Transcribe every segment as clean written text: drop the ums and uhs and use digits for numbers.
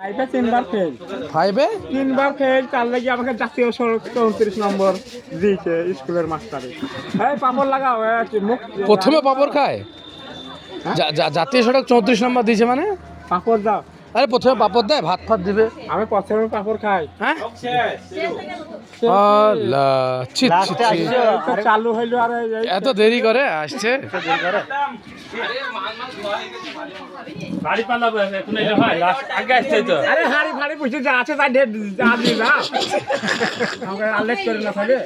ফাইভে 3বার fail. 5-এ 3বার fail, তার লাগি আমাকে জাতীয় সড়ক 34 নম্বর দিয়েছে স্কুলের মাস্টারে। এই পাপড় লাগাও, মুখ প্রথমে পাপড় খায়? জাতীয় সড়ক 34 নম্বর দিয়েছে মানে? পাপড় দাও। আরে প্রথমে পাপড় দেয়, ভাত ফাত দিবে। আমি প্রথমে পাপড় খাই। হ্যাঁ আল্লাহ, ছি ছি ছি। তো চালু হইলো আর এত দেরি করে আসছে। আরে হাড়ি ফাড়ি বুঝে যা আছে তাই ঢের যা দিয়ে যা। আমাকে আলেট করে না থাকে।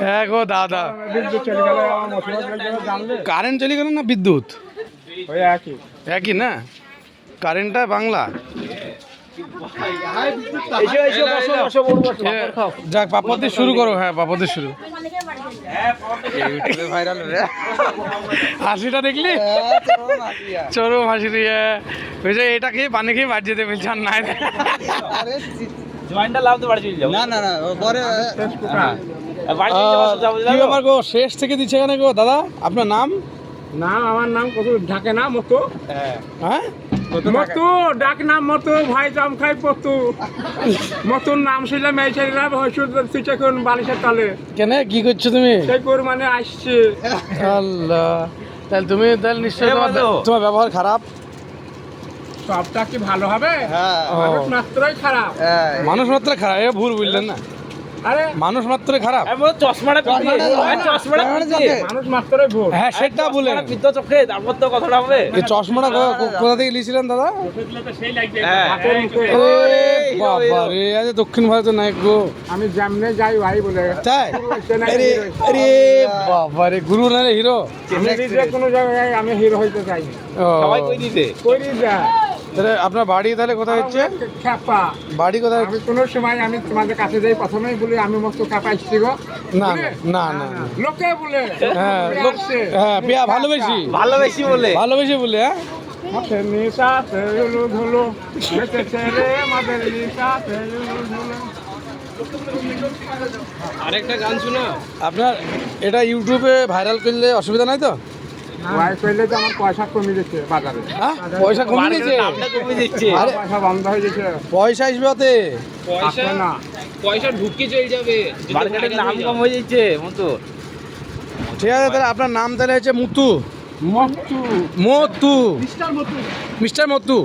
হ্যাঁ গো দাদা, বিদ্যুৎ চলে গেল, আমার মুসিবত হয়ে গেল, জানলে? কারেন্ট চলে গেল না বিদ্যুৎ? ওই একই। একই না, কারেন্টটা বাংলা। যাক পাপড় দিয়ে শুরু করো। হ্যাঁ পাপড় দিয়ে শুরু। হাসিটা দেখলি? চরম হাসি দিয়ে এটা খেয়ে পানি খেয়ে বাড়ি যেতে বলছে আর নাই। কি ব্যাপার গো, শেষ থেকে দিচ্ছে কেন গো দাদা? আপনার নাম? নাম আমার নাম কত ঢাকে না মতো। হ্যাঁ মতো ডাক নাম মতো, ভাই জাম খাই পতু। মতন নাম ছিলাম এই ছেলেরা তুই এখন বালিশের তলে কেন, কি করছো তুমি? সেই করে মানে আসছে। আল্লাহ, তাহলে তুমি তাহলে নিশ্চয়ই তোমার ব্যবহার খারাপ। সবটা কি ভালো হবে? মানুষ মাত্রই খারাপ। মানুষ মাত্র খারাপ, এ ভুল বুঝলেন না? আরে মানুষ মাত্র খারাপ। মানুষ মাত্রই ভুল। হ্যাঁ সেটা বলেন। এই চশমাটা কোথা থেকে নিয়েছিলেন দাদা? বাবারে, আজ দক্ষিণ ভারতের নায়ক গো। আমি যেমনে যাই ভাই বলে তাই? আরে বাবারে, গুরু না রে হিরো। আমি যে কোনো জায়গায় আমি হিরো হইতে চাই। সবাই করি যা। তাহলে আপনার বাড়ি তাহলে কোথায় হচ্ছে? খ্যাপা। বাড়ি কোথায়? আমি কোনো সময় আমি তোমাদের কাছে যাই প্রথমেই বলি আমি মস্ত খ্যাপা এসছি গো। না বলে? না না না। লোকে বলে। হ্যাঁ লোক হ্যাঁ, বিয়া ভালোবেসি বলে। হ্যাঁ মাছের নিশা তেলু ধুলো, বেঁচেছে রে মাছের নিশা তেলু ধুলো। আরেকটা গান শোনো। আপনার এটা ইউটিউবে ভাইরাল করলে অসুবিধা নাই তো? ভাই কইলে তো আমার পয়সা কমে যাচ্ছে বাজারে। হ্যাঁ পয়সা কমে গেছে? আরে পয়সা বন্ধ হয়ে গেছে। পয়সা আসবে ওতে? আসবে না। পয়সা ঢুকি চলে যাবে, মার্কেটের নাম কম হয়ে যাচ্ছে মতো। ঠিক আছে, তাহলে আপনার নাম তাহলে হচ্ছে মুতু। মতু। মতু, মিস্টার মতু। মিস্টার মতু।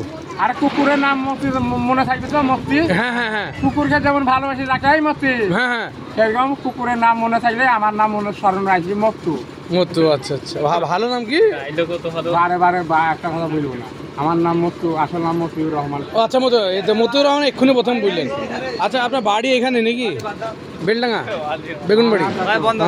আর কুকুরের নাম মতি মনে থাকবে তো মতি। হ্যাঁ হ্যাঁ হ্যাঁ কুকুরকে যেমন ভালোবাসি রাখাই মতি, হ্যাঁ হ্যাঁ সেরকম কুকুরের নাম মনে থাকলে আমার নাম মনে স্মরণ রাখবি মতু। মতু, আচ্ছা আচ্ছা। ভালো নাম কি? বারে বারে একটা কথা বলবো না, আমার নাম মতু, আসল নাম মতিউর রহমান। ও আচ্ছা, মতু, এই তো মতুর রহমান এক্ষুনি প্রথম বললেন। আচ্ছা, আপনার বাড়ি এখানে নাকি বেলডাঙ্গা, বেগুনবাড়ি? বন্ধ